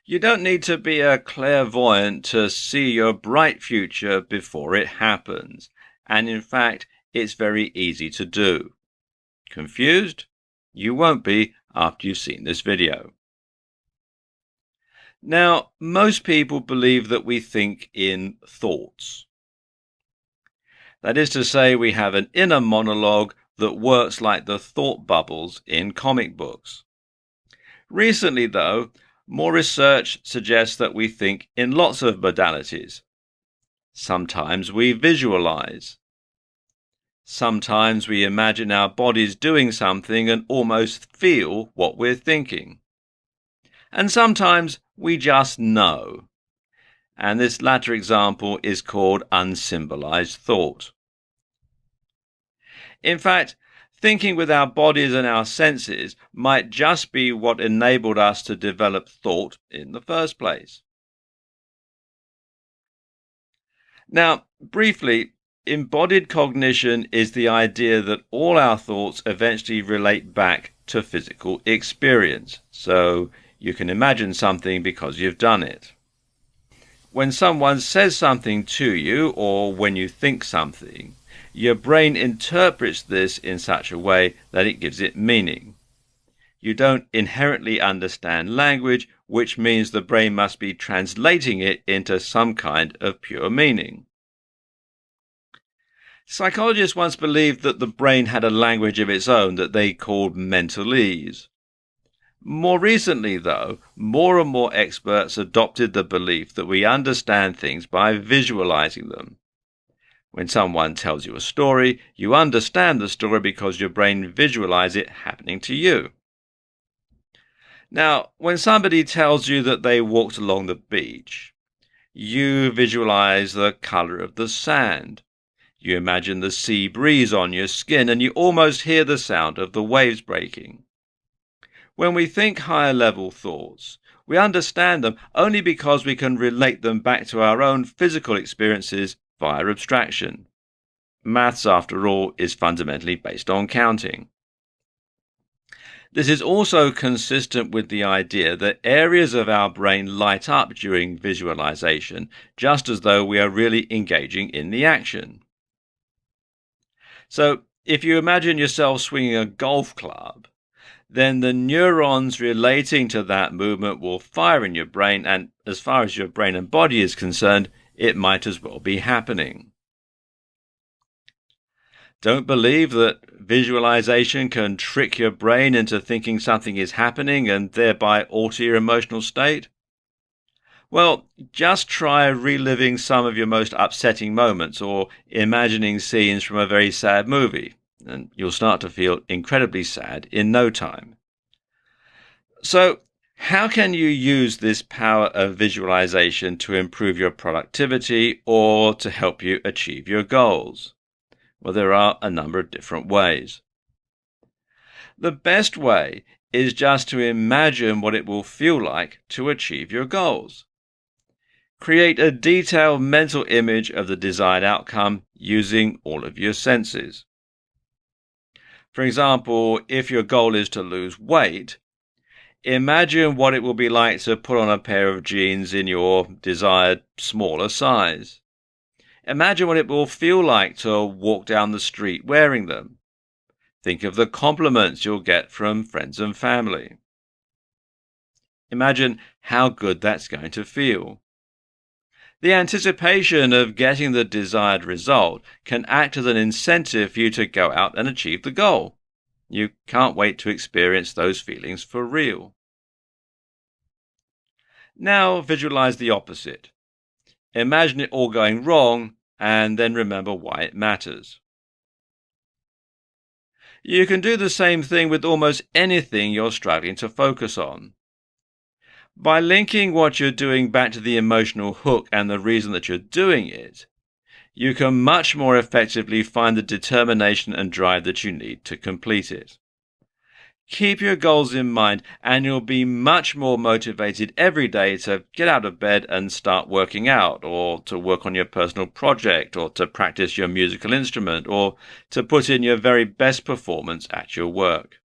You don't need to be a clairvoyant to see your bright future before it happens. And in fact, it's very easy to do. Confused? You won't be after you've seen this video. Now, most people believe that we think in thoughts. That is to say, we have an inner monologue that works like the thought bubbles in comic books. Recently, though, more research suggests that we think in lots of modalities. Sometimes we visualize. Sometimes we imagine our bodies doing something and almost feel what we're thinking. And sometimes we just know. And this latter example is called unsymbolized thought. In fact, thinking with our bodies and our senses might just be what enabled us to develop thought in the first place. Now, briefly, embodied cognition is the idea that all our thoughts eventually relate back to physical experience. So you can imagine something because you've done it. When someone says something to you, or when you think something, your brain interprets this in such a way that it gives it meaning. You don't inherently understand language, which means the brain must be translating it into some kind of pure meaning. Psychologists once believed that the brain had a language of its own that they called mentalese. More recently, though, more and more experts adopted the belief that we understand things by visualizing them. When someone tells you a story, you understand the story because your brain visualizes it happening to you. Now, when somebody tells you that they walked along the beach, you visualize the color of the sand. You imagine the sea breeze on your skin, and you almost hear the sound of the waves breaking. When we think higher-level thoughts, we understand them only because we can relate them back to our own physical experiences via abstraction. Maths, after all, is fundamentally based on counting. This is also consistent with the idea that areas of our brain light up during visualization, just as though we are really engaging in the action. So, if you imagine yourself swinging a golf club, then the neurons relating to that movement will fire in your brain, and as far as your brain and body is concerned, it might as well be happening. Don't believe that visualization can trick your brain into thinking something is happening and thereby alter your emotional state? Well, just try reliving some of your most upsetting moments or imagining scenes from a very sad movie, and you'll start to feel incredibly sad in no time. So, how can you use this power of visualization to improve your productivity or to help you achieve your goals? Well, there are a number of different ways. The best way is just to imagine what it will feel like to achieve your goals. Create a detailed mental image of the desired outcome using all of your senses. For example, if your goal is to lose weight, imagine what it will be like to put on a pair of jeans in your desired smaller size. Imagine what it will feel like to walk down the street wearing them. Think of the compliments you'll get from friends and family. Imagine how good that's going to feel. The anticipation of getting the desired result can act as an incentive for you to go out and achieve the goal. You can't wait to experience those feelings for real. Now visualize the opposite. Imagine it all going wrong and then remember why it matters. You can do the same thing with almost anything you're struggling to focus on. By linking what you're doing back to the emotional hook and the reason that you're doing it, you can much more effectively find the determination and drive that you need to complete it. Keep your goals in mind and you'll be much more motivated every day to get out of bed and start working out, or to work on your personal project, or to practice your musical instrument, or to put in your very best performance at your work.